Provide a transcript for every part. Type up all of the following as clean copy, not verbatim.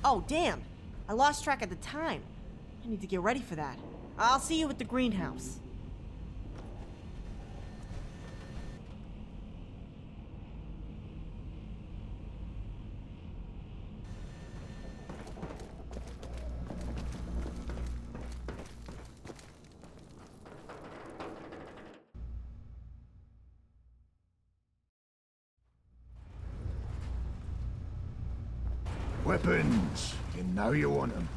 Oh, damn. I lost track of the time. I need to get ready for that. I'll see you at the greenhouse. Weapons! You know you want them.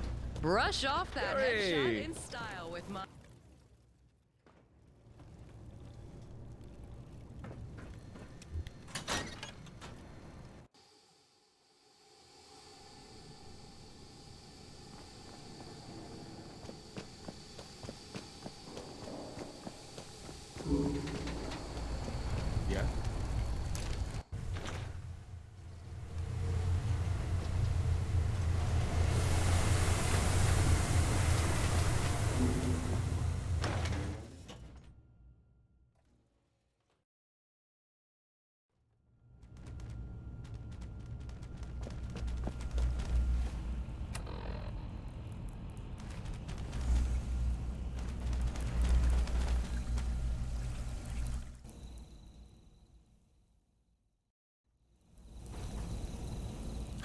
Brush off that headshot in style with my... Yeah.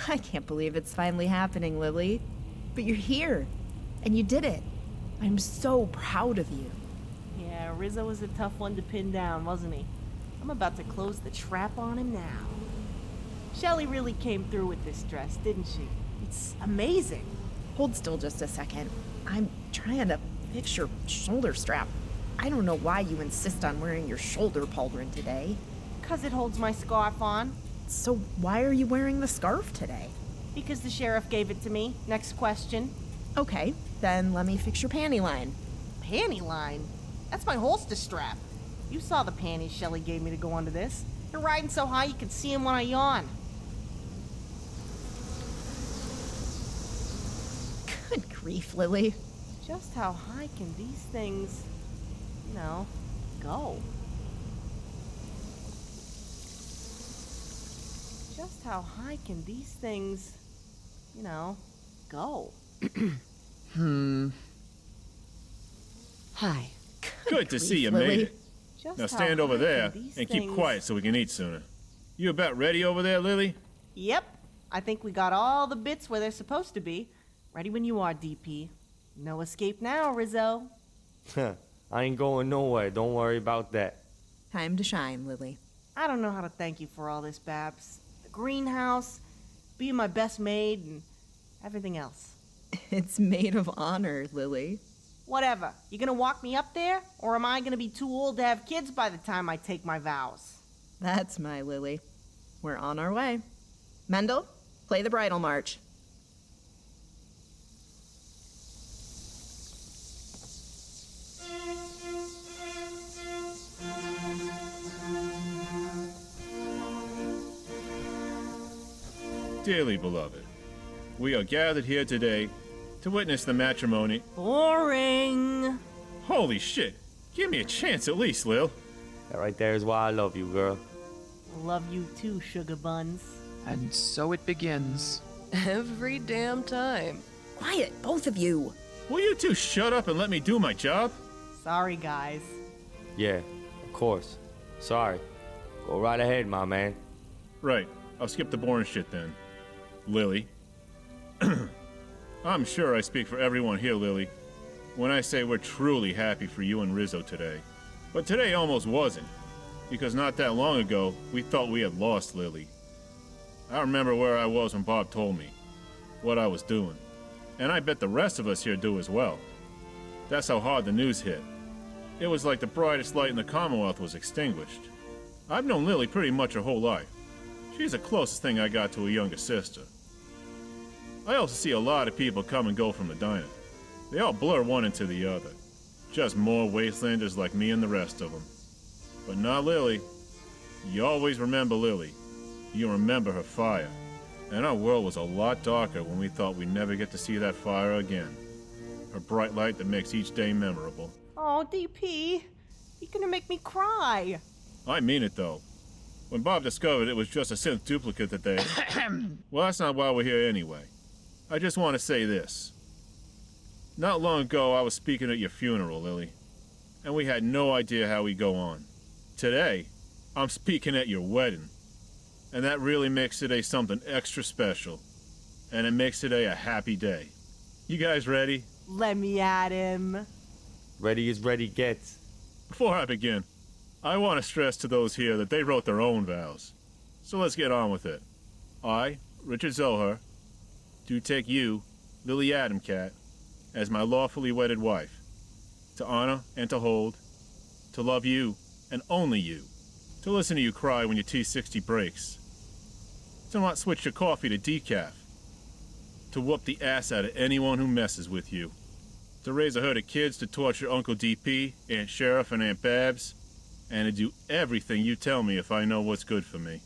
I can't believe it's finally happening, Lily. But you're here, and you did it. I'm so proud of you. Yeah, Rizzo was a tough one to pin down, wasn't he? I'm about to close the trap on him now. Shelly really came through with this dress, didn't she? It's amazing. Hold still just a second. I'm trying to fix your shoulder strap. I don't know why you insist on wearing your shoulder pauldron today. 'Cause it holds my scarf on. So why are you wearing the scarf today? Because the sheriff gave it to me. Next question. Okay, then let me fix your panty line. Panty line? That's my holster strap. You saw the panties Shelly gave me to go under this. They're riding so high you can see them when I yawn. Good grief, Lily. Just how high can these things, go? Just how high can these things, go? Hi. Good to see you Lily. made it. Just Now how stand over high there can these and keep things- quiet so we can eat sooner. You about ready over there, Lily? Yep. I think we got all the bits where they're supposed to be. Ready when you are, DP. No escape now, Rizzo. I ain't going nowhere, don't worry about that. Time to shine, Lily. I don't know how to thank you for all this, Babs. The greenhouse, being my best maid, and everything else. It's made of honor, Lily. Whatever. You gonna walk me up there? Or am I gonna be too old to have kids by the time I take my vows? That's my Lily. We're on our way. Mendel, play the bridal march. Dearly beloved, we are gathered here today to witness the matrimony. Boring. Holy shit! Give me a chance at least, Lil. That right there is why I love you, girl. Love you too, sugar buns. And so it begins. Every damn time. Quiet, both of you. Will you two shut up and let me do my job? Sorry, guys. Yeah, of course. Sorry. Go right ahead, my man. Right, I'll skip the boring shit then. Lily. I'm sure I speak for everyone here, Lily, when I say we're truly happy for you and Rizzo today. But today almost wasn't, because not that long ago, we thought we had lost Lily. I remember where I was when Bob told me what I was doing, and I bet the rest of us here do as well. That's how hard the news hit. It was like the brightest light in the Commonwealth was extinguished. I've known Lily pretty much her whole life. She's the closest thing I got to a younger sister. I also see a lot of people come and go from the diner. They all blur one into the other. Just more wastelanders like me and the rest of them. But not Lily. You always remember Lily. You remember her fire. And our world was a lot darker when we thought we'd never get to see that fire again. Her bright light that makes each day memorable. Oh, DP. You're gonna make me cry. I mean it though. When Bob discovered it was just a synth duplicate that they... Well, that's not why we're here anyway. I just want to say this. Not long ago, I was speaking at your funeral, Lily, and we had no idea how we'd go on. Today, I'm speaking at your wedding, and that really makes today something extra special, and it makes today a happy day. You guys ready? Let me at him. Ready as ready gets. Before I begin, I want to stress to those here that they wrote their own vows. So let's get on with it. I, Richard Zohar, do take you, Lily Adamcat, as my lawfully wedded wife, to honor and to hold, to love you and only you, to listen to you cry when your T60 breaks, to not switch your coffee to decaf, to whoop the ass out of anyone who messes with you, to raise a herd of kids to torture Uncle DP, Aunt Sheriff, and Aunt Babs, and to do everything you tell me if I know what's good for me,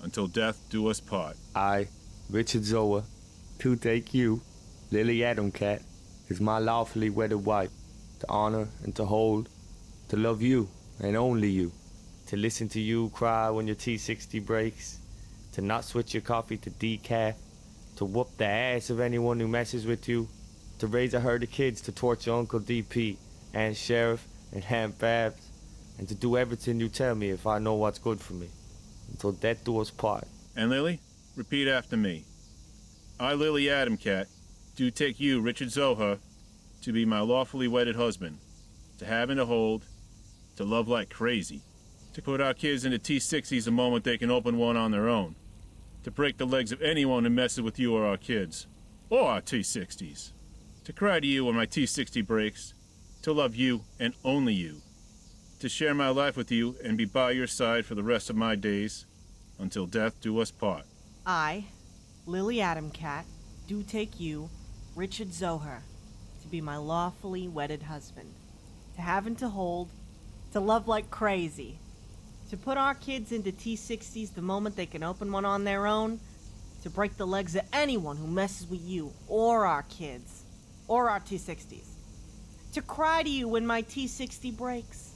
until death do us part. I, Richard Zohar, to take you, Lily Adamcat, as my lawfully wedded wife, to honor and to hold, to love you and only you, to listen to you cry when your T60 breaks, to not switch your coffee to decaf, to whoop the ass of anyone who messes with you, to raise a herd of kids to torture Uncle DP, Aunt Sheriff, and Aunt Babs, and to do everything you tell me if I know what's good for me, until death do us part. And Lily, repeat after me. I, Lily Adamcat, do take you, Richard Zohar, to be my lawfully wedded husband, to have and to hold, to love like crazy, to put our kids into T60s the moment they can open one on their own, to break the legs of anyone who messes with you or our kids, or our T60s, to cry to you when my T60 breaks, to love you and only you, to share my life with you and be by your side for the rest of my days, until death do us part. I, Lily Adamcat, do take you, Richard Zohar, to be my lawfully wedded husband, to have and to hold, to love like crazy, to put our kids into T60s the moment they can open one on their own, to break the legs of anyone who messes with you or our kids, or our T60s, to cry to you when my T60 breaks,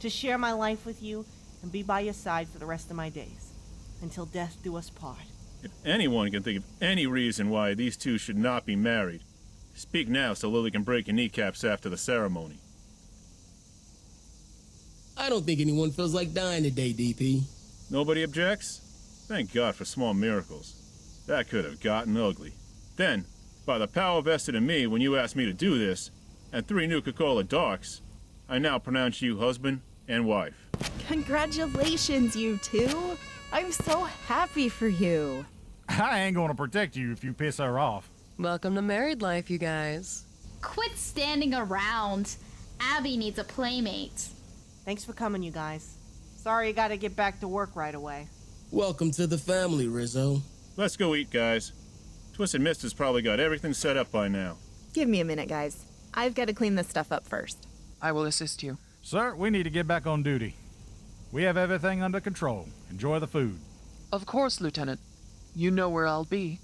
to share my life with you and be by your side for the rest of my days, until death do us part. If anyone can think of any reason why these two should not be married, speak now so Lily can break your kneecaps after the ceremony. I don't think anyone feels like dying today, DP. Nobody objects? Thank God for small miracles. That could have gotten ugly. Then, by the power vested in me when you asked me to do this, and 3 new Coca-Cola Darks, I now pronounce you husband and wife. Congratulations, you two. I'm so happy for you. I ain't gonna protect you if you piss her off. Welcome to married life, you guys. Quit standing around. Abby needs a playmate. Thanks for coming, you guys. Sorry I gotta get back to work right away. Welcome to the family, Rizzo. Let's go eat, guys. Twisted Mist has probably got everything set up by now. Give me a minute, guys. I've got to clean this stuff up first. I will assist you. Sir, we need to get back on duty. We have everything under control. Enjoy the food. Of course, Lieutenant. You know where I'll be.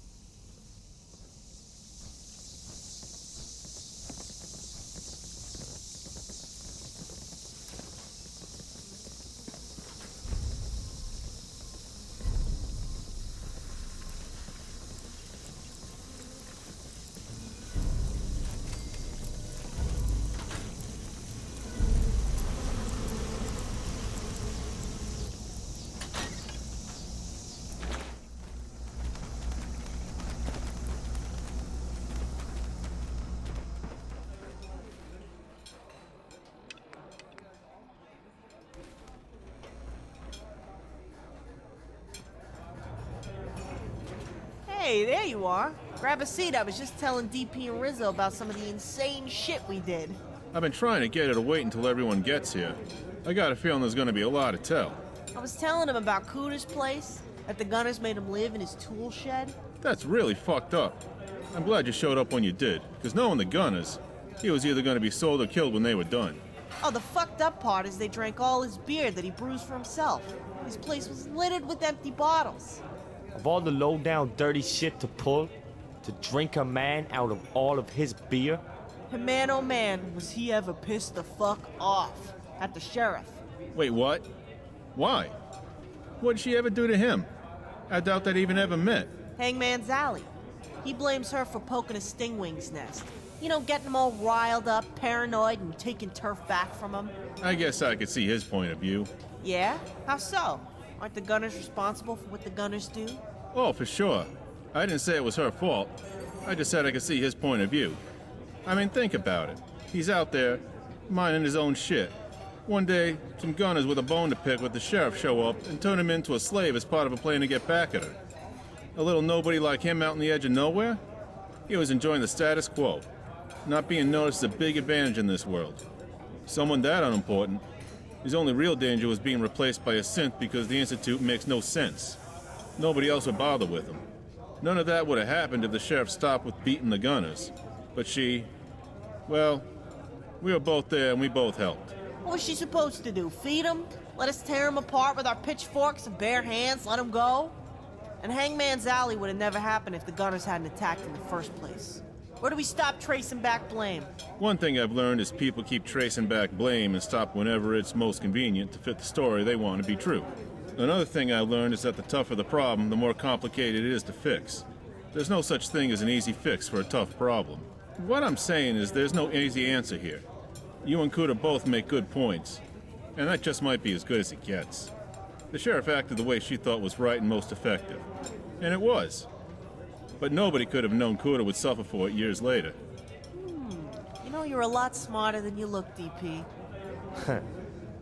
Hey, there you are. Grab a seat. I was just telling DP and Rizzo about some of the insane shit we did. I've been trying to get her to wait until everyone gets here. I got a feeling there's gonna be a lot to tell. I was telling him about Cooter's place, that the Gunners made him live in his tool shed. That's really fucked up. I'm glad you showed up when you did, because knowing the Gunners, he was either gonna be sold or killed when they were done. Oh, the fucked up part is they drank all his beer that he brews for himself. His place was littered with empty bottles. Of all the low-down dirty shit to pull, to drink a man out of all of his beer? And man, oh man, was he ever pissed the fuck off at the sheriff. Wait, what? Why? What did she ever do to him? I doubt they'd even ever met. Hangman's Alley. He blames her for poking a stingwing's nest. You know, getting him all riled up, paranoid, and taking turf back from him. I guess I could see his point of view. Yeah? How so? Aren't the gunners responsible for what the gunners do? Oh, for sure. I didn't say it was her fault. I just said I could see his point of view. I mean, think about it. He's out there, minding his own shit. One day, some gunners with a bone to pick with the sheriff show up and turn him into a slave as part of a plan to get back at her. A little nobody like him out on the edge of nowhere? He was enjoying the status quo. Not being noticed is a big advantage in this world. Someone that unimportant, his only real danger was being replaced by a synth because the Institute makes no sense. Nobody else would bother with him. None of that would have happened if the sheriff stopped with beating the gunners. But she... well, we were both there and we both helped. What was she supposed to do? Feed him? Let us tear him apart with our pitchforks and bare hands? Let him go? And Hangman's Alley would have never happened if the gunners hadn't attacked in the first place. Where do we stop tracing back blame? One thing I've learned is people keep tracing back blame and stop whenever it's most convenient to fit the story they want to be true. Another thing I learned is that the tougher the problem, the more complicated it is to fix. There's no such thing as an easy fix for a tough problem. What I'm saying is there's no easy answer here. You and Kuda both make good points, and that just might be as good as it gets. The sheriff acted the way she thought was right and most effective, and it was. But nobody could have known Kuda would suffer for it years later. You know, you're a lot smarter than you look, DP.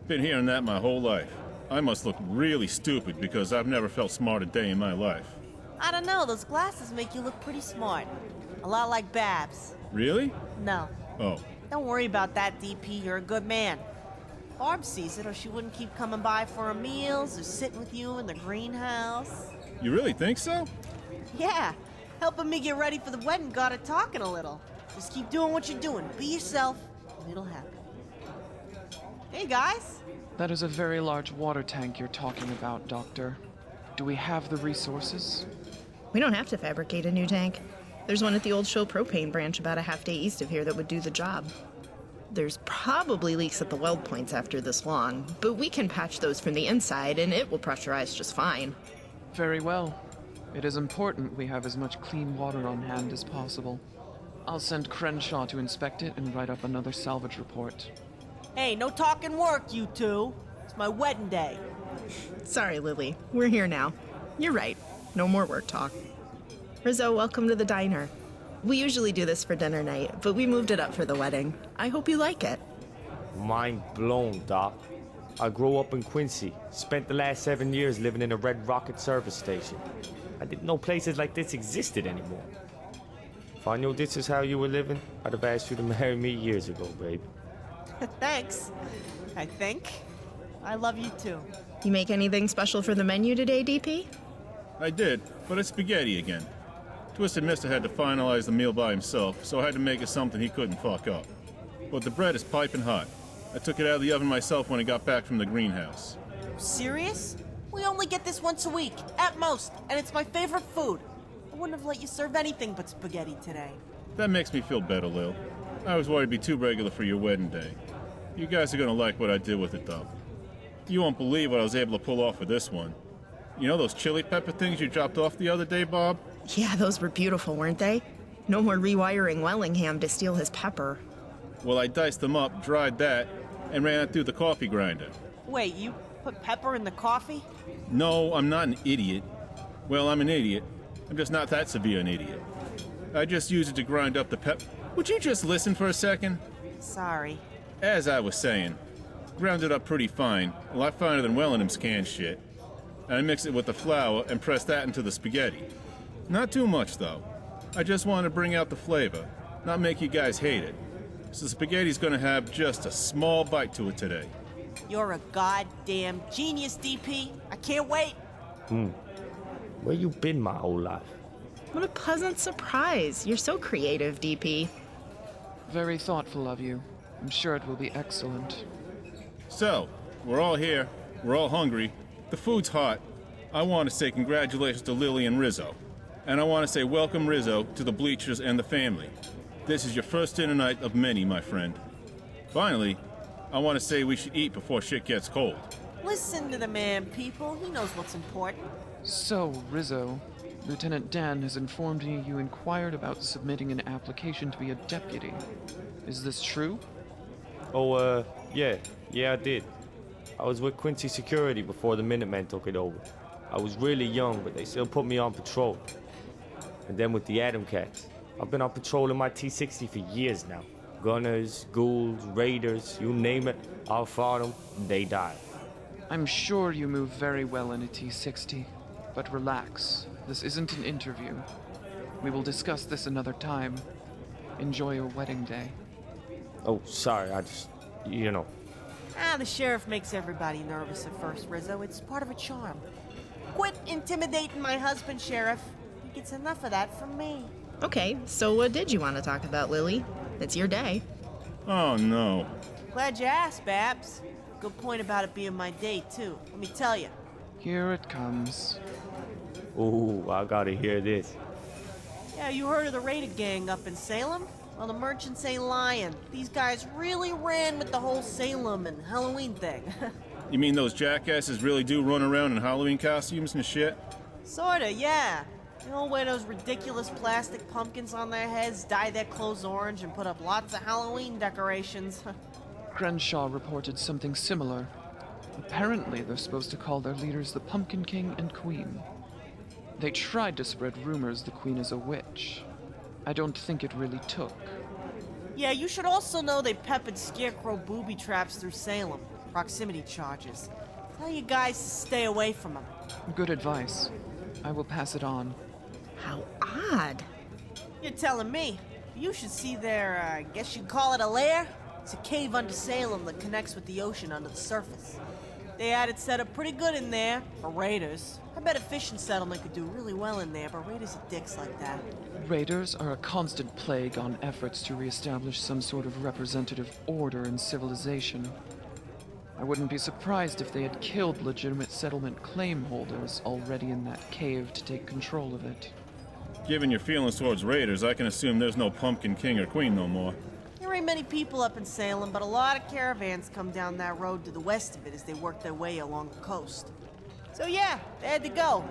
Been hearing that my whole life. I must look really stupid because I've never felt smart a day in my life. I don't know, those glasses make you look pretty smart. A lot like Babs. Really? No. Oh. Don't worry about that, DP. You're a good man. Barb sees it, or she wouldn't keep coming by for her meals or sitting with you in the greenhouse. You really think so? Yeah. Helping me get ready for the wedding got her talking a little. Just keep doing what you're doing. Be yourself, and it'll happen. Hey, guys. That is a very large water tank you're talking about, Doctor. Do we have the resources? We don't have to fabricate a new tank. There's one at the old Show propane branch about a half day east of here that would do the job. There's probably leaks at the weld points after this long, but we can patch those from the inside and it will pressurize just fine. Very well. It is important we have as much clean water on hand as possible. I'll send Crenshaw to inspect it and write up another salvage report. Hey, no talking work, you two. It's my wedding day. Sorry, Lily. We're here now. You're right. No more work talk. Rizzo, welcome to the diner. We usually do this for dinner night, but we moved it up for the wedding. I hope you like it. Mind blown, Doc. I grew up in Quincy, spent the last 7 years living in a Red Rocket service station. I didn't know places like this existed anymore. If I knew this is how you were living, I'd have asked you to marry me years ago, babe. Thanks. I think. I love you too. You make anything special for the menu today, DP? I did, but it's spaghetti again. Twisted Mister had to finalize the meal by himself, so I had to make it something he couldn't fuck up. But the bread is piping hot. I took it out of the oven myself when I got back from the greenhouse. Serious? We only get this once a week, at most, and it's my favorite food. I wouldn't have let you serve anything but spaghetti today. That makes me feel better, Lil. I was worried it'd be too regular for your wedding day. You guys are gonna like what I did with it, though. You won't believe what I was able to pull off with this one. You know those chili pepper things you dropped off the other day, Bob? Yeah, those were beautiful, weren't they? No more rewiring Wellingham to steal his pepper. Well, I diced them up, dried that, and ran it through the coffee grinder. Wait, you put pepper in the coffee? No, I'm not an idiot. Well, I'm an idiot. I'm just not that severe an idiot. I just use it to grind up the Would you just listen for a second? Sorry. As I was saying, ground it up pretty fine, a lot finer than Wellingham's canned shit. And I mix it with the flour and press that into the spaghetti. Not too much, though. I just want to bring out the flavor, not make you guys hate it. So the spaghetti's gonna have just a small bite to it today. You're a goddamn genius, DP. I can't wait. Where you been my whole life? What a pleasant surprise. You're so creative, DP. Very thoughtful of you. I'm sure it will be excellent. So, we're all here, we're all hungry, the food's hot. I want to say congratulations to Lily and Rizzo. And I want to say welcome, Rizzo, to the Bleachers and the family. This is your first dinner night of many, my friend. Finally, I want to say we should eat before shit gets cold. Listen to the man, people. He knows what's important. So, Rizzo, Lieutenant Dan has informed me you inquired about submitting an application to be a deputy. Is this true? Oh, yeah, I did. I was with Quincy Security before the Minutemen took it over. I was really young, but they still put me on patrol. And then with the Atom Cats, I've been on patrol in my T-60 for years now. Gunners, ghouls, raiders, you name it, I'll fought them, they die. I'm sure you move very well in a T-60, but relax. This isn't an interview. We will discuss this another time. Enjoy your wedding day. Oh, sorry, I just, you know. The sheriff makes everybody nervous at first, Rizzo. It's part of a charm. Quit intimidating my husband, Sheriff. He gets enough of that from me. Okay, so what did you want to talk about, Lily? It's your day. Oh, no. Glad you asked, Babs. Good point about it being my day, too. Let me tell you. Here it comes. Ooh, I gotta hear this. Yeah, you heard of the raided gang up in Salem? Well, the merchants ain't lying. These guys really ran with the whole Salem and Halloween thing. You mean those jackasses really do run around in Halloween costumes and shit? Sorta, yeah. They all wear those ridiculous plastic pumpkins on their heads, dye their clothes orange, and put up lots of Halloween decorations. Crenshaw reported something similar. Apparently, they're supposed to call their leaders the Pumpkin King and Queen. They tried to spread rumors the Queen is a witch. I don't think it really took. Yeah, you should also know they peppered scarecrow booby traps through Salem. Proximity charges. Tell you guys to stay away from them. Good advice. I will pass it on. How odd. You're telling me. You should see their, I guess you'd call it a lair? It's a cave under Salem that connects with the ocean under the surface. They had it set up pretty good in there for raiders. I bet a fishing settlement could do really well in there, but raiders are dicks like that. Raiders are a constant plague on efforts to reestablish some sort of representative order in civilization. I wouldn't be surprised if they had killed legitimate settlement claim holders already in that cave to take control of it. Given your feelings towards raiders, I can assume there's no Pumpkin King or Queen no more. There ain't many people up in Salem, but a lot of caravans come down that road to the west of it as they work their way along the coast. So yeah, they had to go.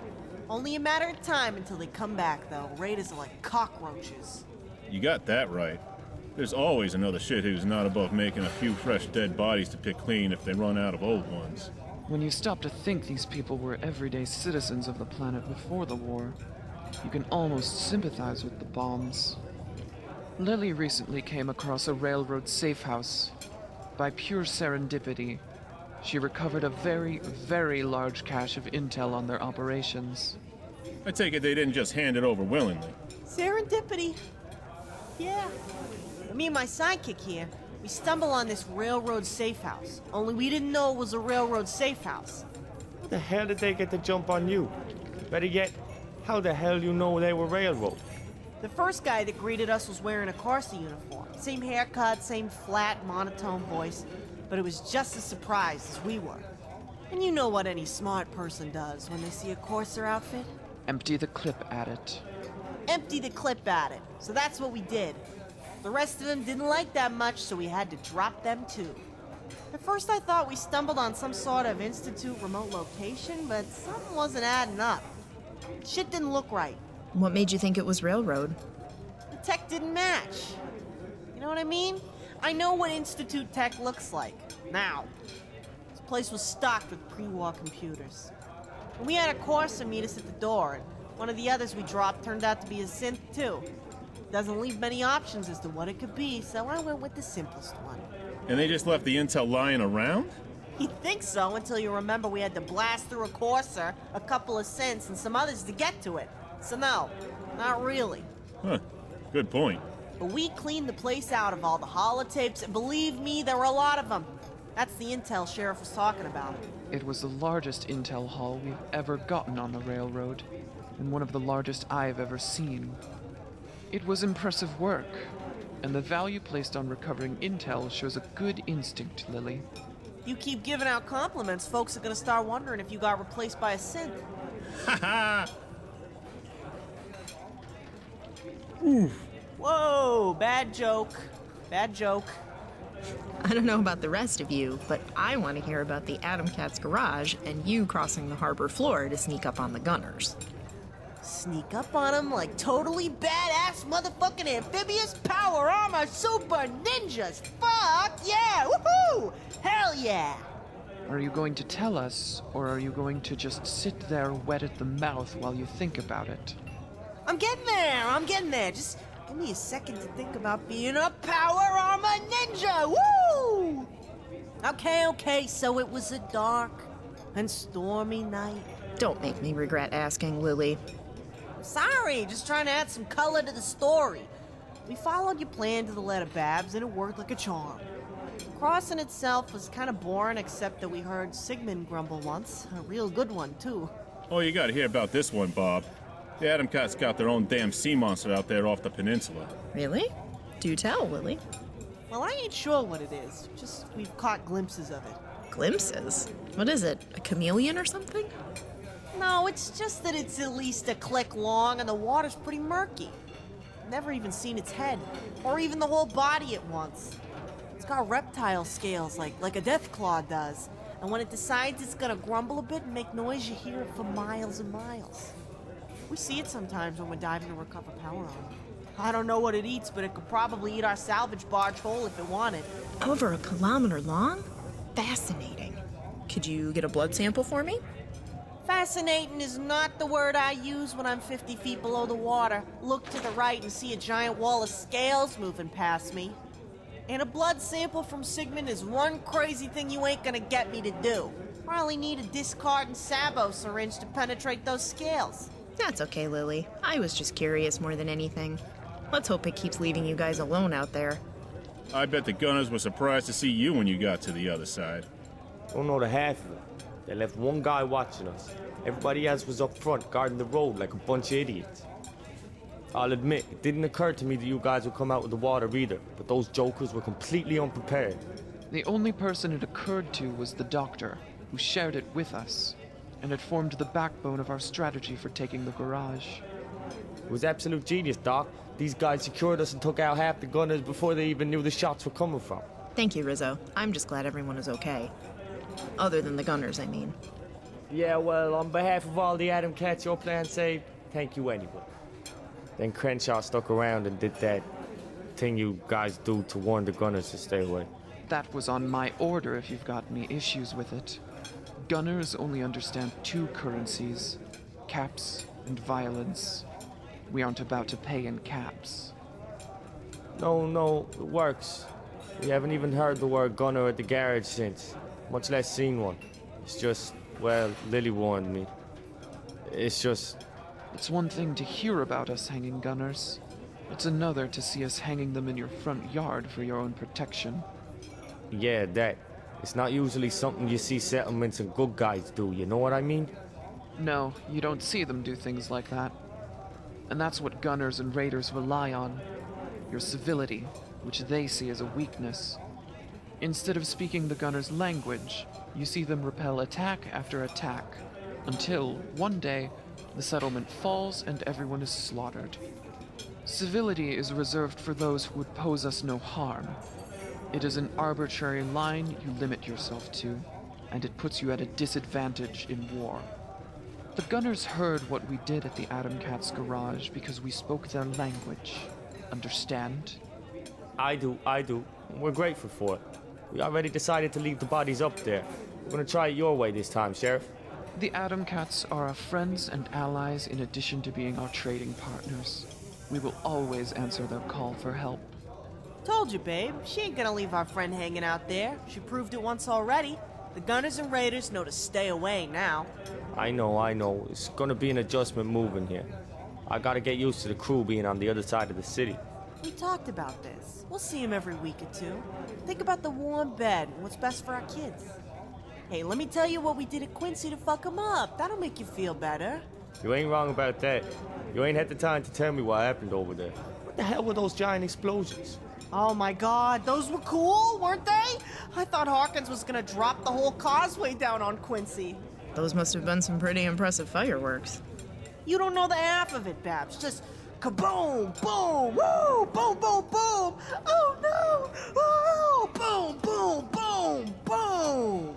Only a matter of time until they come back, though. Raiders are like cockroaches. You got that right. There's always another shit who's not above making a few fresh dead bodies to pick clean if they run out of old ones. When you stop to think these people were everyday citizens of the planet before the war, you can almost sympathize with the bombs. Lily recently came across a railroad safe house. By pure serendipity, she recovered a very, very large cache of intel on their operations. I take it they didn't just hand it over willingly. Serendipity. Yeah. Me and my sidekick here, we stumble on this railroad safe house. Only we didn't know it was a railroad safe house. How the hell did they get the jump on you? Better yet, how the hell you know they were railroad? The first guy that greeted us was wearing a Corsa uniform. Same haircut, same flat, monotone voice, but it was just as surprised as we were. And you know what any smart person does when they see a Corsa outfit? Empty the clip at it. Empty the clip at it. So that's what we did. The rest of them didn't like that much, so we had to drop them too. At first I thought we stumbled on some sort of Institute remote location, but something wasn't adding up. Shit didn't look right. What made you think it was railroad? The tech didn't match. You know what I mean? I know what Institute tech looks like. Now. This place was stocked with pre-war computers. And we had a Corsa meet us at the door, and one of the others we dropped turned out to be a synth too. Doesn't leave many options as to what it could be, so I went with the simplest one. And they just left the intel lying around? You'd think so until you remember we had to blast through a Corsa, a couple of synths, and some others to get to it. So no, not really. Huh, good point. But we cleaned the place out of all the holotapes, and believe me, there were a lot of them. That's the intel Sheriff was talking about. It was the largest intel haul we've ever gotten on the railroad, and one of the largest I've ever seen. It was impressive work, and the value placed on recovering intel shows a good instinct, Lily. You keep giving out compliments, folks are gonna start wondering if you got replaced by a synth. Haha! Whoa, bad joke. Bad joke. I don't know about the rest of you, but I want to hear about the Atom Cat's garage and you crossing the harbor floor to sneak up on the gunners. Sneak up on them like totally badass motherfucking amphibious power armor super ninjas. Fuck yeah! Woohoo! Hell yeah! Are you going to tell us, or are you going to just sit there wet at the mouth while you think about it? I'm getting there. Just give me a second to think about being a power armor ninja. Woo! Okay, so it was a dark and stormy night. Don't make me regret asking, Lily. Sorry, just trying to add some color to the story. We followed your plan to the letter, Babs, and it worked like a charm. The crossing itself was kind of boring, except that we heard Sigmund grumble once. A real good one, too. Oh, you gotta hear about this one, Bob. The Atom Cat's got their own damn sea monster out there off the peninsula. Really? Do tell, Lily. Well, I ain't sure what it is. Just we've caught glimpses of it. Glimpses? What is it? A chameleon or something? No, it's just that it's at least a click long and the water's pretty murky. Never even seen its head, or even the whole body at once. It's got reptile scales like a death claw does. And when it decides it's gonna grumble a bit and make noise, you hear it for miles and miles. We see it sometimes when we're diving to recover power armor. I don't know what it eats, but it could probably eat our salvage barge whole if it wanted. Over a kilometer long? Fascinating. Could you get a blood sample for me? Fascinating is not the word I use when I'm 50 feet below the water, look to the right and see a giant wall of scales moving past me. And a blood sample from Sigmund is one crazy thing you ain't gonna get me to do. Probably need a discard and sabot syringe to penetrate those scales. That's okay, Lily. I was just curious more than anything. Let's hope it keeps leaving you guys alone out there. I bet the gunners were surprised to see you when you got to the other side. Don't know the half of it. They left one guy watching us. Everybody else was up front, guarding the road like a bunch of idiots. I'll admit, it didn't occur to me that you guys would come out with the water either, but those jokers were completely unprepared. The only person it occurred to was the doctor, who shared it with us, and it formed the backbone of our strategy for taking the garage. It was absolute genius, Doc. These guys secured us and took out half the gunners before they even knew the shots were coming from. Thank you, Rizzo. I'm just glad everyone is okay. Other than the gunners, I mean. Yeah, well, on behalf of all the Atom Cats your plan saved, thank you anyway. Then Crenshaw stuck around and did that thing you guys do to warn the gunners to stay away. That was on my order if you've got any issues with it. Gunners only understand two currencies, caps and violence. We aren't about to pay in caps. No, it works. We haven't even heard the word gunner at the garage since, much less seen one. It's just, well, Lily warned me. It's one thing to hear about us hanging gunners. It's another to see us hanging them in your front yard for your own protection. Yeah, that. It's not usually something you see settlements and good guys do, you know what I mean? No, you don't see them do things like that. And that's what gunners and raiders rely on. Your civility, which they see as a weakness. Instead of speaking the gunners' language, you see them repel attack after attack, until, one day, the settlement falls and everyone is slaughtered. Civility is reserved for those who would pose us no harm. It is an arbitrary line you limit yourself to, and it puts you at a disadvantage in war. The gunners heard what we did at the Atom Cat's garage because we spoke their language. Understand? I do. We're grateful for it. We already decided to leave the bodies up there. We're gonna try it your way this time, Sheriff. The Atom Cats are our friends and allies in addition to being our trading partners. We will always answer their call for help. Told you, babe. She ain't gonna leave our friend hanging out there. She proved it once already. The gunners and raiders know to stay away now. I know. It's gonna be an adjustment moving here. I gotta get used to the crew being on the other side of the city. We talked about this. We'll see him every week or two. Think about the warm bed and what's best for our kids. Hey, let me tell you what we did at Quincy to fuck him up. That'll make you feel better. You ain't wrong about that. You ain't had the time to tell me what happened over there. What the hell were those giant explosions? Oh my god, those were cool, weren't they? I thought Hawkins was gonna drop the whole causeway down on Quincy. Those must have been some pretty impressive fireworks. You don't know the half of it, Babs. Just kaboom, boom, woo, boom, boom, boom. Oh no! Oh, boom, boom, boom, boom.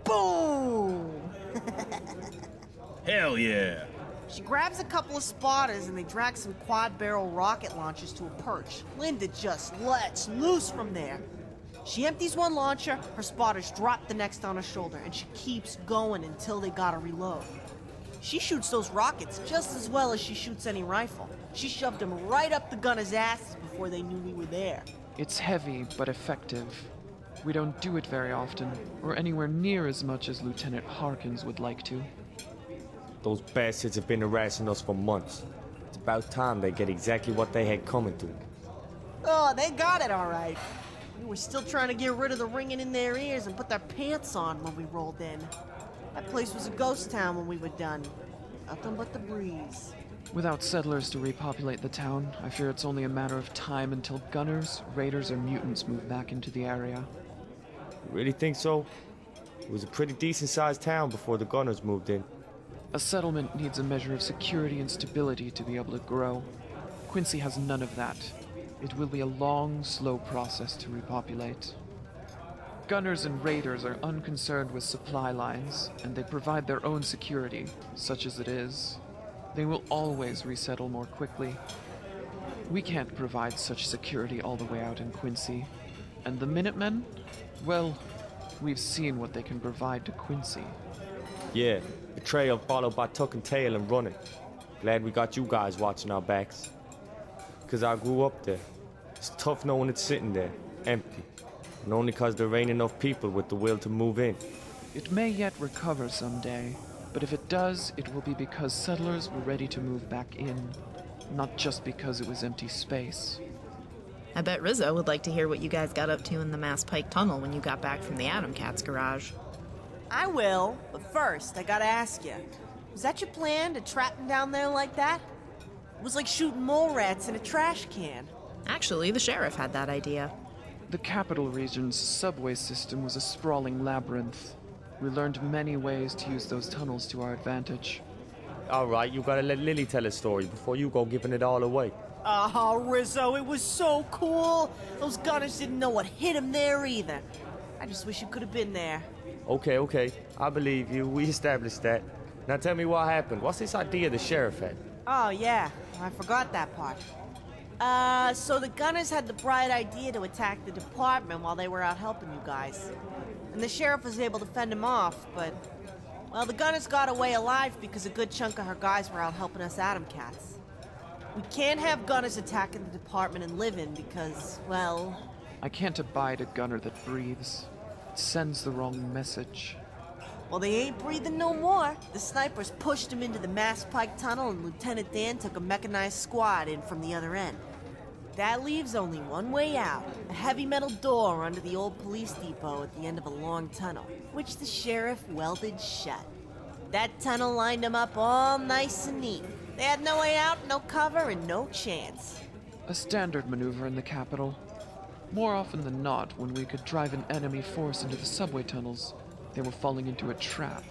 Boom! Hell yeah! She grabs a couple of spotters and they drag some quad-barrel rocket launchers to a perch. Linda just lets loose from there. She empties one launcher, her spotters drop the next on her shoulder, and she keeps going until they gotta reload. She shoots those rockets just as well as she shoots any rifle. She shoved them right up the gunner's asses before they knew we were there. It's heavy, but effective. We don't do it very often, or anywhere near as much as Lieutenant Harkins would like to. Those bastards have been harassing us for months. It's about time they get exactly what they had coming to them. Oh, they got it all right. We were still trying to get rid of the ringing in their ears and put their pants on when we rolled in. That place was a ghost town when we were done. Nothing but the breeze. Without settlers to repopulate the town, I fear it's only a matter of time until gunners, raiders, or mutants move back into the area. You really think so? It was a pretty decent-sized town before the gunners moved in. A settlement needs a measure of security and stability to be able to grow. Quincy has none of that. It will be a long, slow process to repopulate. Gunners and raiders are unconcerned with supply lines, and they provide their own security, such as it is. They will always resettle more quickly. We can't provide such security all the way out in Quincy. And the Minutemen? Well, we've seen what they can provide to Quincy. Yeah, betrayal followed by tuck and tail and running. Glad we got you guys watching our backs. 'Cause I grew up there. It's tough knowing it's sitting there, empty. And only 'cause there ain't enough people with the will to move in. It may yet recover someday, but if it does, it will be because settlers were ready to move back in, not just because it was empty space. I bet Rizzo would like to hear what you guys got up to in the Mass Pike Tunnel when you got back from the Atom Cat's garage. I will, but first, I gotta ask you. Was that your plan, to trap them down there like that? It was like shooting mole rats in a trash can. Actually, the sheriff had that idea. The capital region's subway system was a sprawling labyrinth. We learned many ways to use those tunnels to our advantage. Alright, you gotta let Lily tell a story before you go giving it all away. Oh, Rizzo, it was so cool. Those gunners didn't know what hit them there either. I just wish you could have been there. Okay, I believe you. We established that. Now tell me what happened. What's this idea the sheriff had? Oh, yeah. I forgot that part. So the gunners had the bright idea to attack the department while they were out helping you guys. And the sheriff was able to fend them off, but... Well, the gunners got away alive because a good chunk of her guys were out helping us Atom Cats. We can't have gunners attacking the department and live in because, well... I can't abide a gunner that breathes. It sends the wrong message. Well, they ain't breathing no more. The snipers pushed them into the Mass Pike Tunnel and Lieutenant Dan took a mechanized squad in from the other end. That leaves only one way out. A heavy metal door under the old police depot at the end of a long tunnel, which the sheriff welded shut. That tunnel lined them up all nice and neat. They had no way out, no cover, and no chance. A standard maneuver in the capital. More often than not, when we could drive an enemy force into the subway tunnels, they were falling into a trap.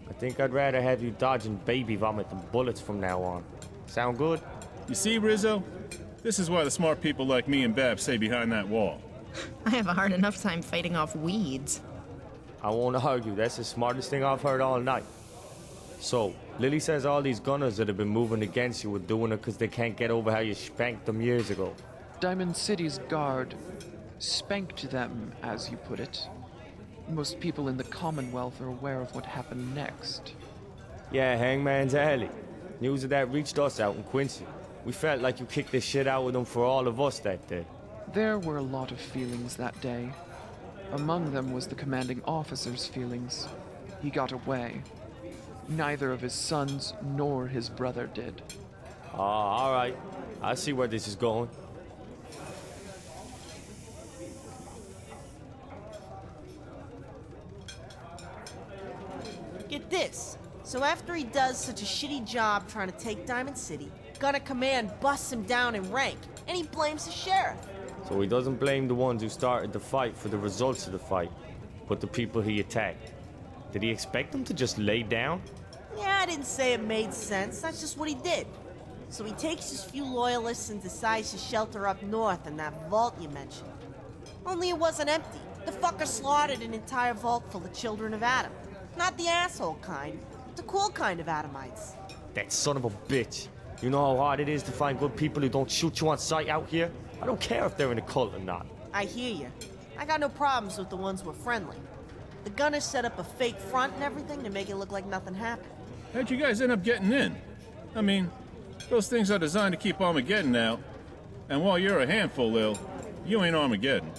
I think I'd rather have you dodging baby vomit than bullets from now on. Sound good? You see, Rizzo? This is why the smart people like me and Bab stay behind that wall. I have a hard enough time fighting off weeds. I won't argue. That's the smartest thing I've heard all night. So, Lily says all these gunners that have been moving against you were doing it because they can't get over how you spanked them years ago. Diamond City's guard spanked them, as you put it. Most people in the Commonwealth are aware of what happened next. Yeah, Hangman's Alley. News of that reached us out in Quincy. We felt like you kicked the shit out with them for all of us that day. There were a lot of feelings that day. Among them was the commanding officer's feelings. He got away. Neither of his sons nor his brother did. All right. I see where this is going. Get this. So after he does such a shitty job trying to take Diamond City, Gunner Command busts him down in rank, and he blames the sheriff. So he doesn't blame the ones who started the fight for the results of the fight, but the people he attacked. Did he expect them to just lay down? Yeah, I didn't say it made sense. That's just what he did. So he takes his few loyalists and decides to shelter up north in that vault you mentioned. Only it wasn't empty. The fucker slaughtered an entire vault full of children of Adam. Not the asshole kind, but the cool kind of Adamites. That son of a bitch. You know how hard it is to find good people who don't shoot you on sight out here? I don't care if they're in a cult or not. I hear you. I got no problems with the ones who are friendly. The gunners set up a fake front and everything to make it look like nothing happened. How'd you guys end up getting in? I mean, those things are designed to keep Armageddon out. And while you're a handful, Lil, you ain't Armageddon.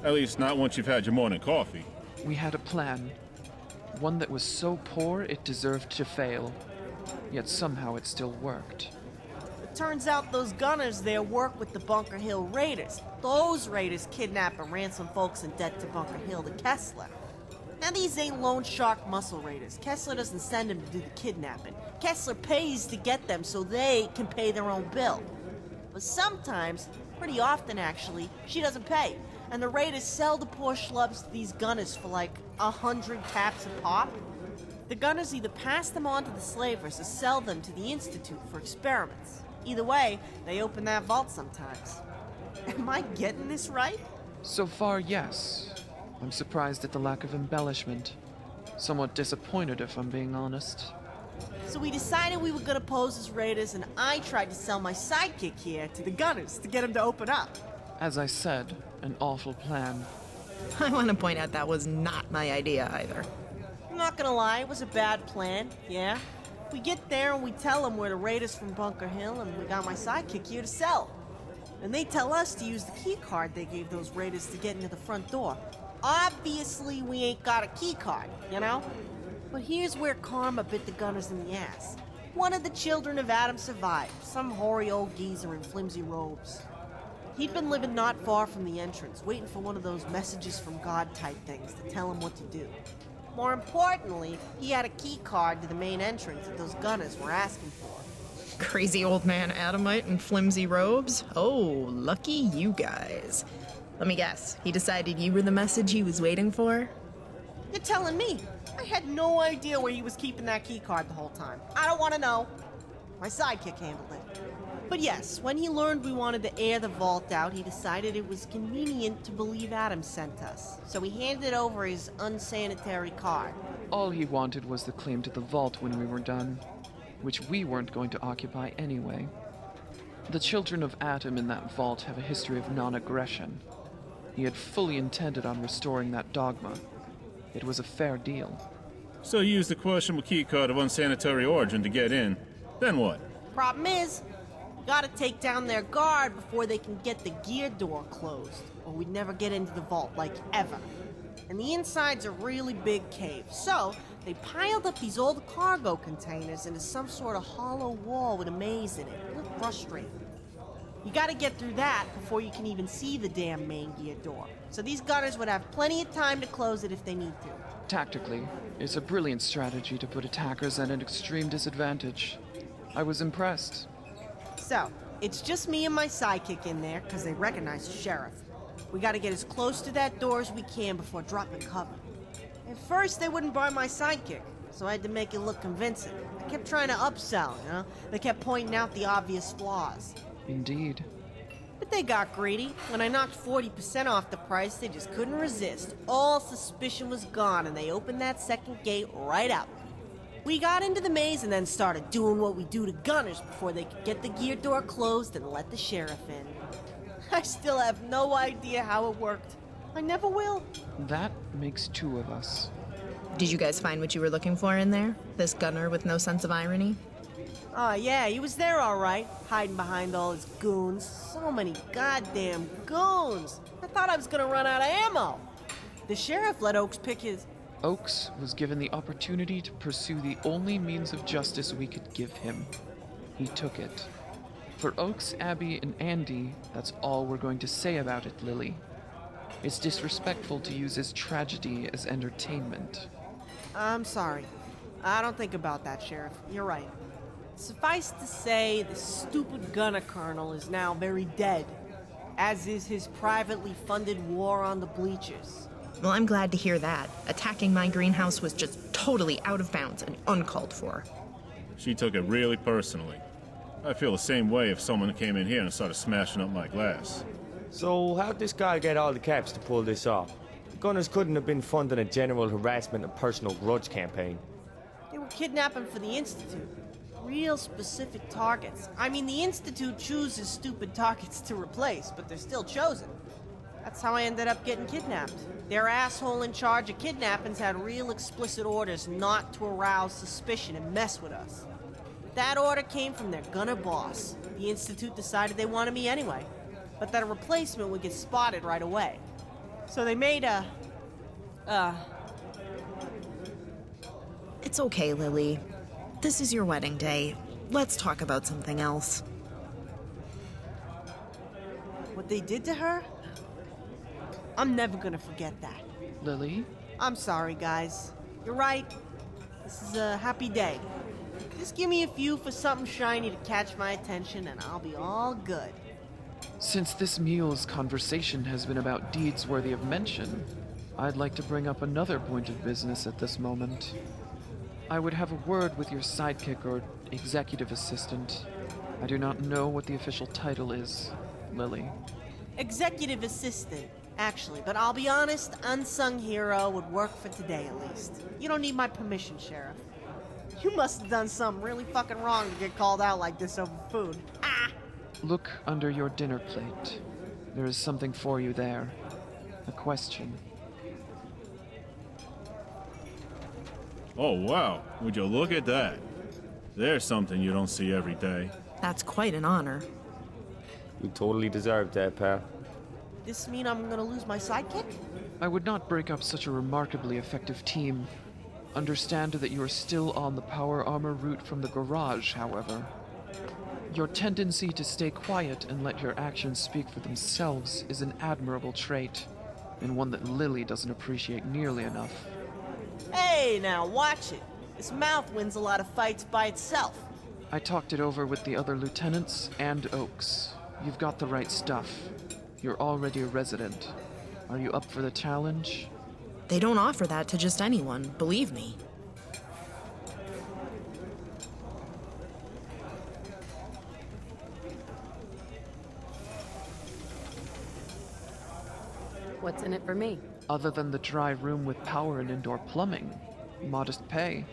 At least not once you've had your morning coffee. We had a plan. One that was so poor it deserved to fail. Yet somehow it still worked. It turns out those gunners there work with the Bunker Hill Raiders. Those raiders kidnap and ransom folks in debt to Bunker Hill to Kessler. Now these ain't loan shark muscle raiders. Kessler doesn't send them to do the kidnapping. Kessler pays to get them so they can pay their own bill. But sometimes, pretty often actually, she doesn't pay. And the raiders sell the poor schlubs to these gunners for like 100 caps a pop. The gunners either pass them on to the slavers or sell them to the Institute for experiments. Either way, they open that vault sometimes. Am I getting this right? So far, yes. I'm surprised at the lack of embellishment. Somewhat disappointed, if I'm being honest. So we decided we were gonna pose as raiders, and I tried to sell my sidekick here to the gunners to get them to open up. As I said, an awful plan. I want to point out that was not my idea either. I'm not gonna lie, it was a bad plan, yeah? We get there and we tell them we're the raiders from Bunker Hill and we got my sidekick here to sell. And they tell us to use the key card they gave those raiders to get into the front door. Obviously, we ain't got a key card, you know? But here's where karma bit the gunners in the ass. One of the children of Adam survived, some hoary old geezer in flimsy robes. He'd been living not far from the entrance, waiting for one of those messages from God type things to tell him what to do. More importantly, he had a key card to the main entrance that those gunners were asking for. Crazy old man Adamite in flimsy robes? Oh, lucky you guys. Let me guess, he decided you were the message he was waiting for? You're telling me? I had no idea where he was keeping that key card the whole time. I don't want to know. My sidekick handled it. But yes, when he learned we wanted to air the vault out, he decided it was convenient to believe Adam sent us. So he handed over his unsanitary card. All he wanted was the claim to the vault when we were done, which we weren't going to occupy anyway. The children of Atom in that vault have a history of non-aggression. He had fully intended on restoring that dogma. It was a fair deal. So you used the questionable key card of unsanitary origin to get in. Then what? Problem is, we gotta take down their guard before they can get the gear door closed, or we'd never get into the vault, like ever. And the inside's a really big cave, so they piled up these old cargo containers into some sort of hollow wall with a maze in it. A little frustrating. You gotta get through that before you can even see the damn main gear door. So these gunners would have plenty of time to close it if they need to. Tactically, it's a brilliant strategy to put attackers at an extreme disadvantage. I was impressed. So, it's just me and my sidekick in there, because they recognize the sheriff. We gotta get as close to that door as we can before dropping cover. At first, they wouldn't buy my sidekick, so I had to make it look convincing. I kept trying to upsell, you know? They kept pointing out the obvious flaws. Indeed. But they got greedy. When I knocked 40% off the price, they just couldn't resist. All suspicion was gone, and they opened that second gate right out. We got into the maze and then started doing what we do to gunners before they could get the gear door closed and let the sheriff in. I still have no idea how it worked. I never will. That makes two of us. Did you guys find what you were looking for in there? This gunner with no sense of irony? Oh, yeah, he was there all right, hiding behind all his goons. So many goddamn goons. I thought I was gonna run out of ammo. The sheriff let Oaks pick his... Oaks was given the opportunity to pursue the only means of justice we could give him. He took it. For Oaks, Abby, and Andy, that's all we're going to say about it, Lily. It's disrespectful to use his tragedy as entertainment. I'm sorry. I don't think about that, Sheriff. You're right. Suffice to say, the stupid gunner colonel is now very dead, as is his privately funded war on the Bleachers. Well, I'm glad to hear that. Attacking my greenhouse was just totally out of bounds and uncalled for. She took it really personally. I feel the same way if someone came in here and started smashing up my glass. So how'd this guy get all the caps to pull this off? The gunners couldn't have been funding a general harassment and personal grudge campaign. They were kidnapping for the Institute. Real specific targets. I mean, the Institute chooses stupid targets to replace, but they're still chosen. That's how I ended up getting kidnapped. Their asshole in charge of kidnappings had real explicit orders not to arouse suspicion and mess with us. That order came from their gunner boss. The Institute decided they wanted me anyway, but that a replacement would get spotted right away. So they made a... It's okay, Lily. This is your wedding day. Let's talk about something else. What they did to her? I'm never gonna forget that. Lily? I'm sorry, guys. You're right. This is a happy day. Just give me a few for something shiny to catch my attention and I'll be all good. Since this meal's conversation has been about deeds worthy of mention, I'd like to bring up another point of business at this moment. I would have a word with your sidekick or executive assistant. I do not know what the official title is, Lily. Executive assistant, actually, but I'll be honest, unsung hero would work for today at least. You don't need my permission, Sheriff. You must have done something really fucking wrong to get called out like this over food. Ah! Look under your dinner plate. There is something for you there. A question. Oh, wow. Would you look at that? There's something you don't see every day. That's quite an honor. You totally deserve that, pal. This mean I'm gonna lose my sidekick? I would not break up such a remarkably effective team. Understand that you are still on the power armor route from the garage, however. Your tendency to stay quiet and let your actions speak for themselves is an admirable trait, and one that Lily doesn't appreciate nearly enough. Hey, now watch it. This mouth wins a lot of fights by itself. I talked it over with the other lieutenants and Oaks. You've got the right stuff. You're already a resident. Are you up for the challenge? They don't offer that to just anyone, believe me. What's in it for me? Other than the dry room with power and indoor plumbing. Modest pay.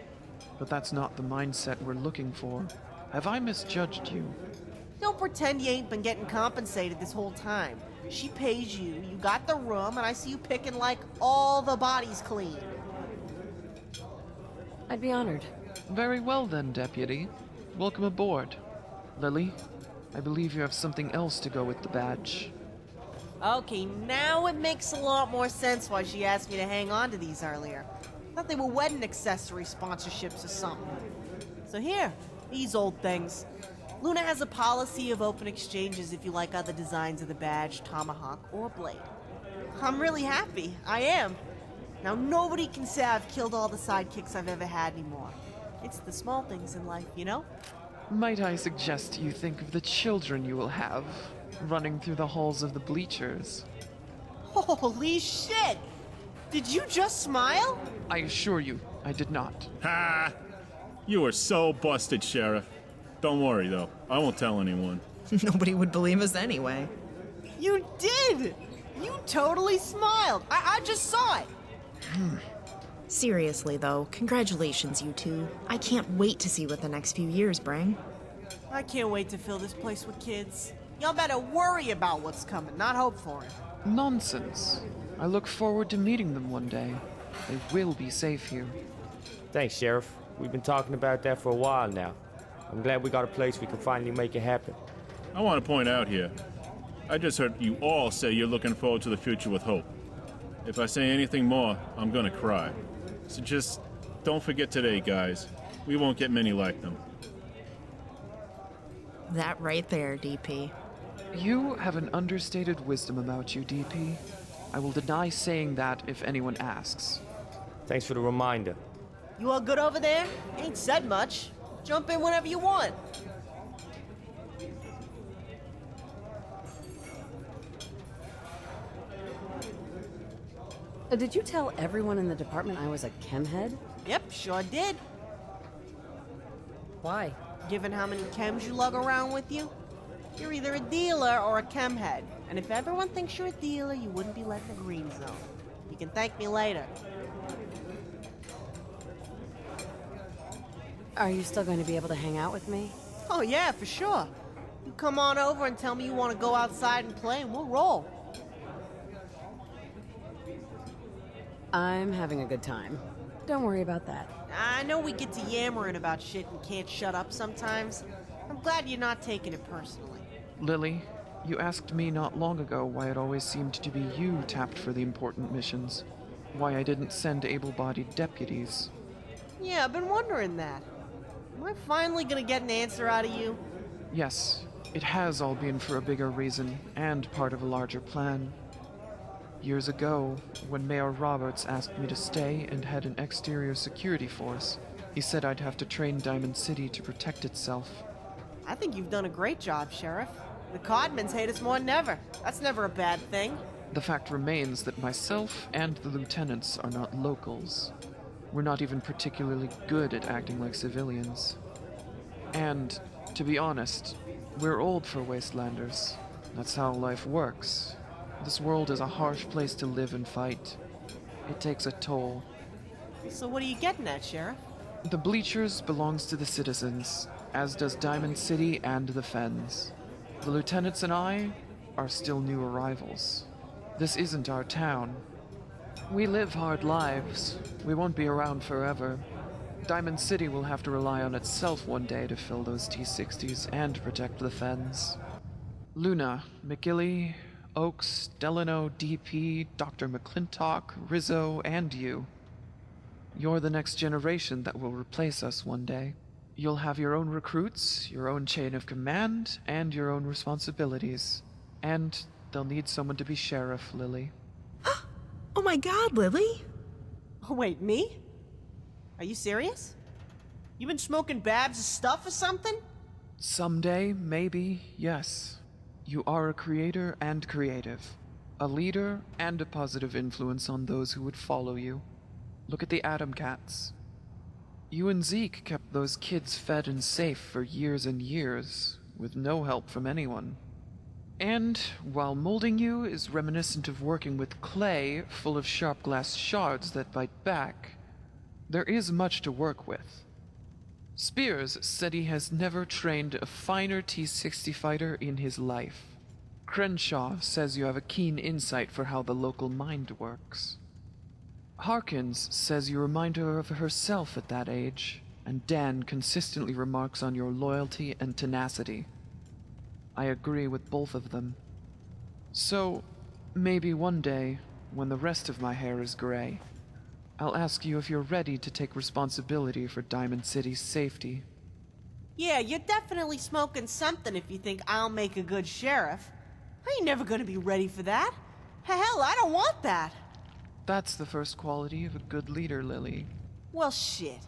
But that's not the mindset we're looking for. Have I misjudged you? Don't pretend you ain't been getting compensated this whole time. She pays you, you got the room, and I see you picking like all the bodies clean. I'd be honored. Very well then, Deputy. Welcome aboard. Lily, I believe you have something else to go with the badge. Okay, now it makes a lot more sense why she asked me to hang on to these earlier. Thought they were wedding accessory sponsorships or something. So here, these old things. Luna has a policy of open exchanges if you like other designs of the badge, tomahawk, or blade. I'm really happy. I am. Now nobody can say I've killed all the sidekicks I've ever had anymore. It's the small things in life, you know? Might I suggest you think of the children you will have, running through the halls of the Bleachers? Holy shit! Did you just smile? I assure you, I did not. Ha! You were so busted, Sheriff. Don't worry, though. I won't tell anyone. Nobody would believe us anyway. You did! You totally smiled! I just saw it! Seriously, though, congratulations, you two. I can't wait to see what the next few years bring. I can't wait to fill this place with kids. Y'all better worry about what's coming, not hope for it. Nonsense. I look forward to meeting them one day. They will be safe here. Thanks, Sheriff. We've been talking about that for a while now. I'm glad we got a place we can finally make it happen. I want to point out here, I just heard you all say you're looking forward to the future with hope. If I say anything more, I'm gonna cry. So just don't forget today, guys. We won't get many like them. That right there, DP. You have an understated wisdom about you, DP. I will deny saying that if anyone asks. Thanks for the reminder. You all good over there? Ain't said much. Jump in whenever you want. Did you tell everyone in the department I was a chem head? Yep, sure did. Why? Given how many chems you lug around with you, you're either a dealer or a chem head. And if everyone thinks you're a dealer, you wouldn't be letting the green zone. You can thank me later. Are you still going to be able to hang out with me? Oh yeah, for sure. You come on over and tell me you want to go outside and play and we'll roll. I'm having a good time. Don't worry about that. I know we get to yammering about shit and can't shut up sometimes. I'm glad you're not taking it personally. Lily, you asked me not long ago why it always seemed to be you tapped for the important missions. Why I didn't send able-bodied deputies. Yeah, I've been wondering that. Am I finally gonna get an answer out of you? Yes, it has all been for a bigger reason, and part of a larger plan. Years ago, when Mayor Roberts asked me to stay and head an exterior security force, he said I'd have to train Diamond City to protect itself. I think you've done a great job, Sheriff. The Codmans hate us more than ever. That's never a bad thing. The fact remains that myself and the lieutenants are not locals. We're not even particularly good at acting like civilians. And, to be honest, we're old for Wastelanders. That's how life works. This world is a harsh place to live and fight. It takes a toll. So what are you getting at, Sheriff? The Bleachers belongs to the citizens, as does Diamond City and the Fens. The lieutenants and I are still new arrivals. This isn't our town. We live hard lives. We won't be around forever. Diamond City will have to rely on itself one day to fill those T-60s and protect the Fens. Luna, McGilly, Oaks, Delano, DP, Dr. McClintock, Rizzo, and you. You're the next generation that will replace us one day. You'll have your own recruits, your own chain of command, and your own responsibilities. And they'll need someone to be sheriff, Lily. Oh my god, Lily! Oh wait, me? Are you serious? You been smoking Babs' stuff or something? Someday, maybe, yes. You are a creator and creative. A leader and a positive influence on those who would follow you. Look at the Atom Cats. You and Zeke kept those kids fed and safe for years and years, with no help from anyone. And, while molding you is reminiscent of working with clay full of sharp glass shards that bite back, there is much to work with. Spears said he has never trained a finer T-60 fighter in his life. Crenshaw says you have a keen insight for how the local mind works. Harkins says you remind her of herself at that age, and Dan consistently remarks on your loyalty and tenacity. I agree with both of them. So, maybe one day, when the rest of my hair is gray, I'll ask you if you're ready to take responsibility for Diamond City's safety. Yeah, you're definitely smoking something if you think I'll make a good sheriff. I ain't never gonna be ready for that. Hell, I don't want that. That's the first quality of a good leader, Lily. Well, shit.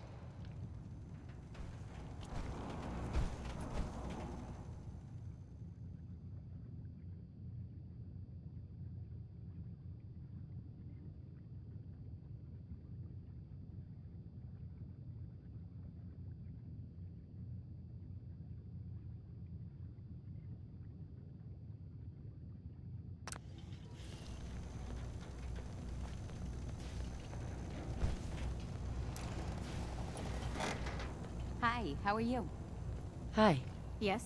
Hi, how are you? Hi. Yes?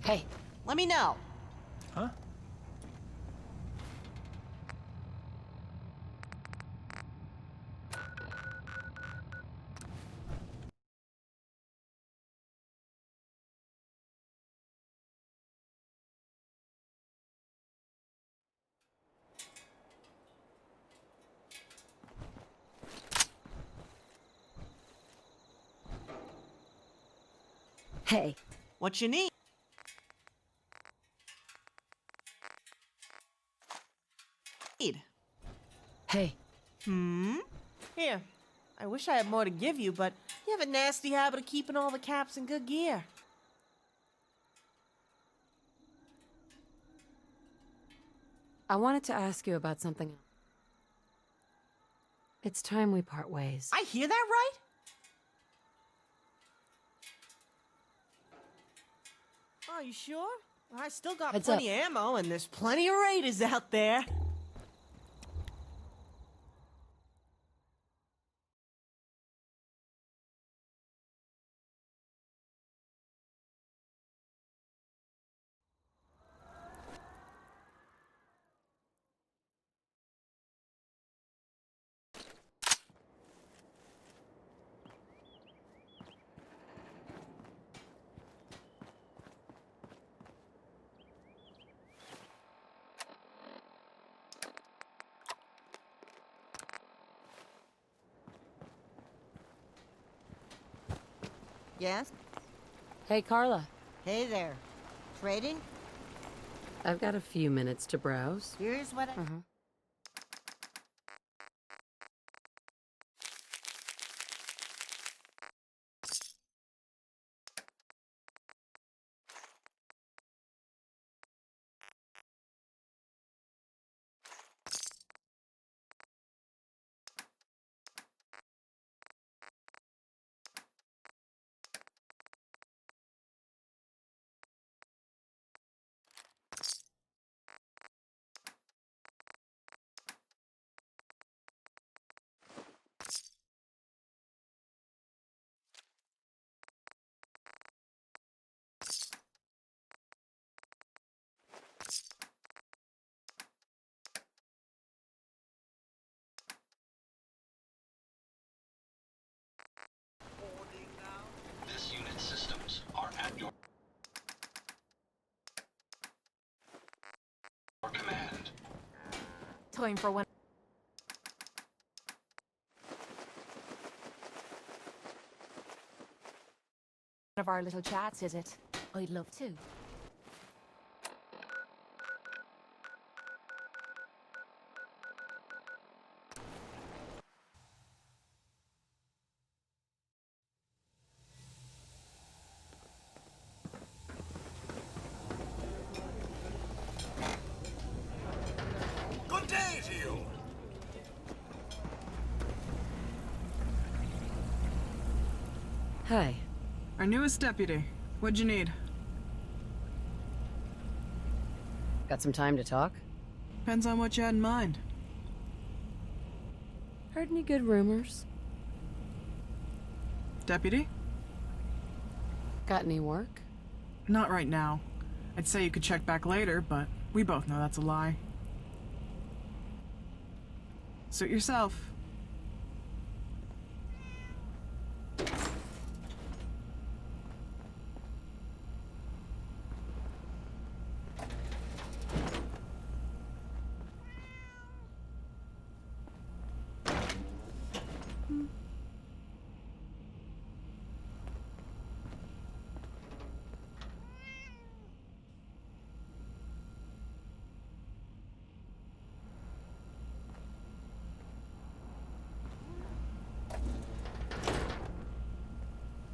Hey. Let me know. Huh? Hey. What you need? Hey. Here. I wish I had more to give you, but You have a nasty habit of keeping all the caps in good gear. I wanted to ask you about something else. It's time we part ways. I hear that right? Are you sure? I still got Heads plenty of ammo, and there's plenty of raiders out there. Yes? Hey, Carla. Hey there. Trading? I've got a few minutes to browse. Here's what I... This unit's systems are at your command. Time for one of our little chats, is it? I'd love to. Good day to you! Hi. Our newest deputy. What'd you need? Got some time to talk? Depends on what you had in mind. Heard any good rumors? Deputy? Got any work? Not right now. I'd say you could check back later, but we both know that's a lie. Suit yourself.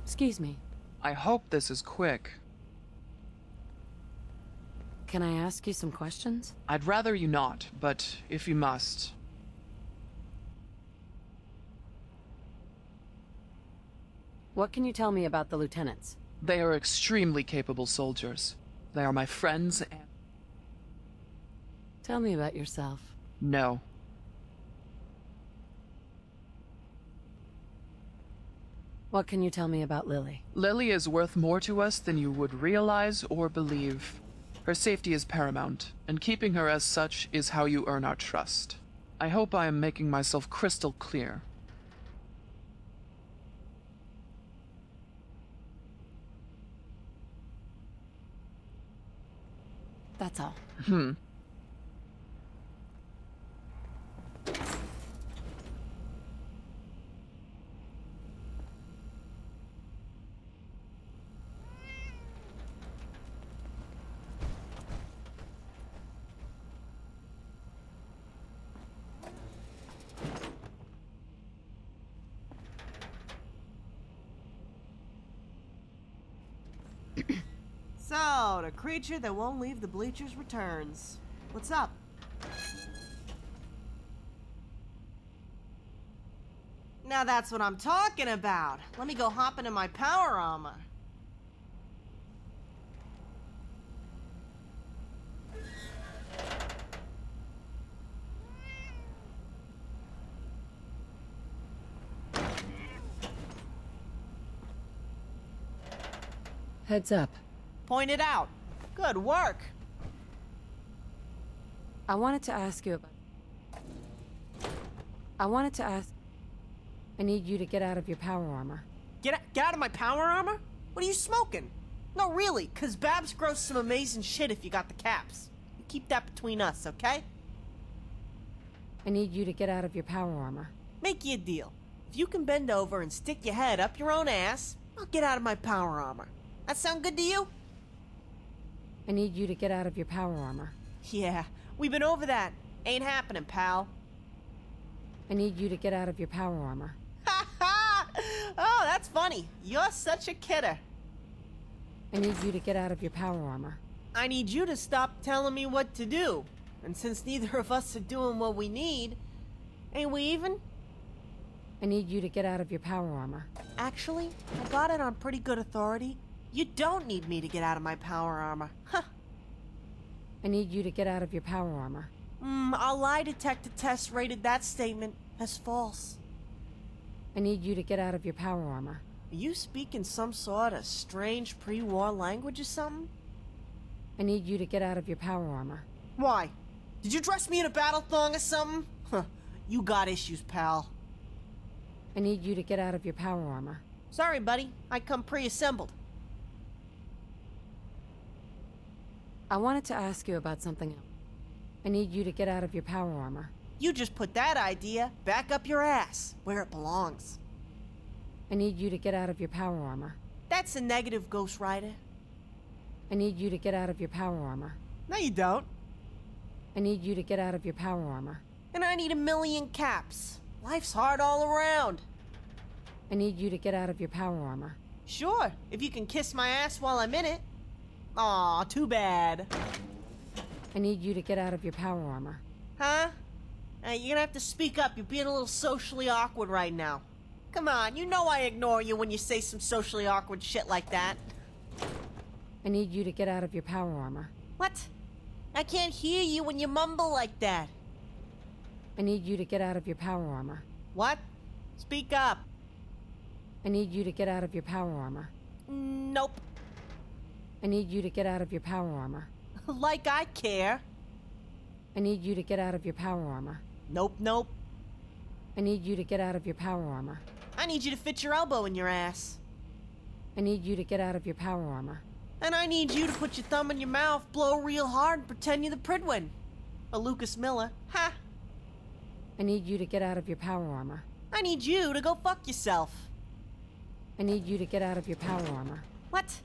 Excuse me. I hope this is quick. Can I ask you some questions? I'd rather you not, but if you must. What can you tell me about the lieutenants? They are extremely capable soldiers. They are my friends and... Tell me about yourself. No. What can you tell me about Lily? Lily is worth more to us than you would realize or believe. Her safety is paramount, and keeping her as such is how you earn our trust. I hope I am making myself crystal clear. That's all. So, the creature that won't leave the bleachers returns. What's up? Now that's what I'm talking about. Let me go hop into my power armor. Heads up. Point it out. Good work. I wanted to ask you about... I need you to get out of your power armor. Get out of my power armor? What are you smoking? No, really, cause Babs grows some amazing shit if you got the caps. You keep that between us, okay? I need you to get out of your power armor. Make you a deal. If you can bend over and stick your head up your own ass, I'll get out of my power armor. That sound good to you? I need you to get out of your power armor. Yeah, we've been over that. Ain't happening, pal. I need you to get out of your power armor. Ha ha! Oh, that's funny. You're such a kidder. I need you to get out of your power armor. I need you to stop telling me what to do. And since neither of us are doing what we need, ain't we even? I need you to get out of your power armor. Actually, I got it on pretty good authority. You don't need me to get out of my power armor. Huh. I need you to get out of your power armor. Our lie detector test rated that statement as false. I need you to get out of your power armor. Are you speaking some sort of strange pre-war language or something? I need you to get out of your power armor. Why? Did you dress me in a battle thong or something? Huh. You got issues, pal. I need you to get out of your power armor. Sorry, buddy. I come pre-assembled. I wanted to ask you about something else. I need you to get out of your power armor. You just put that idea back up your ass, where it belongs. I need you to get out of your power armor. That's a negative, Ghost Rider. I need you to get out of your power armor. No, you don't. I need you to get out of your power armor. And I need 1,000,000 caps. Life's hard all around. I need you to get out of your power armor. Sure, if you can kiss my ass while I'm in it. Aw, too bad. I need you to get out of your power armor. Huh? You're gonna have to speak up. You're being a little socially awkward right now. Come on, you know I ignore you when you say some socially awkward shit like that. I need you to get out of your power armor. What? I can't hear you when you mumble like that. I need you to get out of your power armor. What? Speak up. I need you to get out of your power armor. Nope. I need you to get out of your power armor. Like I care. I need you to get out of your power armor. Nope, nope. I need you to get out of your power armor. I need you to fit your elbow in your ass. I need you to get out of your power armor. And I need you to put your thumb in your mouth, blow real hard, and pretend you're the Pridwin. Or Lucas Miller. Ha! I need you to get out of your power armor. I need you to go fuck yourself. I need you to get out of your power armor. What?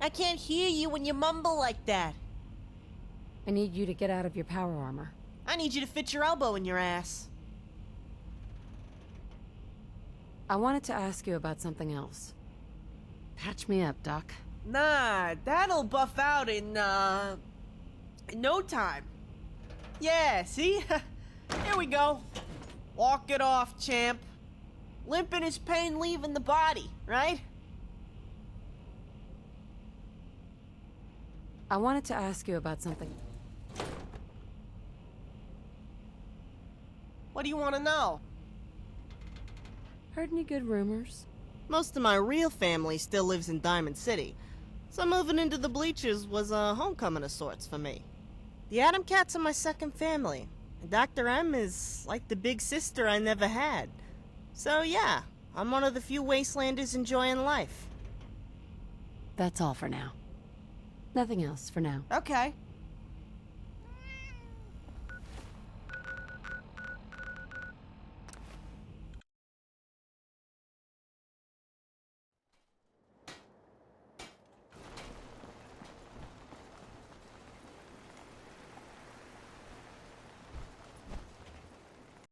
I can't hear you when you mumble like that. I need you to get out of your power armor. I need you to fit your elbow in your ass. I wanted to ask you about something else. Patch me up, Doc. Nah, that'll buff out in no time. Yeah, see? Here we go. Walk it off, champ. Limping is pain leaving the body, right? I wanted to ask you about something. What do you want to know? Heard any good rumors? Most of my real family still lives in Diamond City, so moving into the Bleachers was a homecoming of sorts for me. The Atom Cats are my second family, and Dr. M is like the big sister I never had. So yeah, I'm one of the few wastelanders enjoying life. That's all for now. Nothing else for now. Okay,